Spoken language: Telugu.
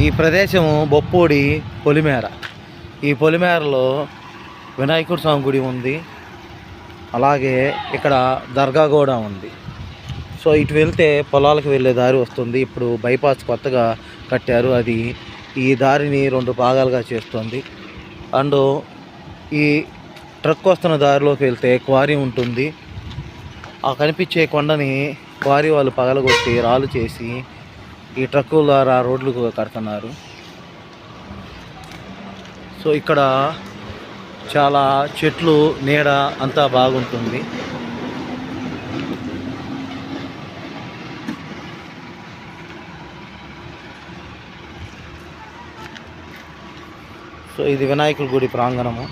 ఈ ప్రదేశం బొప్పూడి పొలిమేర. ఈ పొలిమేరలో వినాయకుడి స్వామి గుడి ఉంది. అలాగే ఇక్కడ దర్గా కూడా ఉంది. సో ఇటు వెళ్తే పొలాలకు వెళ్ళే దారి వస్తుంది. ఇప్పుడు బైపాస్ కొత్తగా కట్టారు. అది ఈ దారిని 2 భాగాలుగా చేస్తుంది. అండ్ ఈ ట్రక్ వస్తున్న దారిలోకి వెళ్తే క్వారీ ఉంటుంది. ఆ కనిపించే కొండని క్వారీ వాళ్ళు పగలగొట్టి రాళ్ళు చేసి ఈ ట్రక్కుల ద్వారా రోడ్లు కడుతున్నారు. సో ఇక్కడ చాలా చెట్లు, నీడ అంతా బాగుంటుంది. సో ఇది వినాయకుడి గుడి ప్రాంగణము.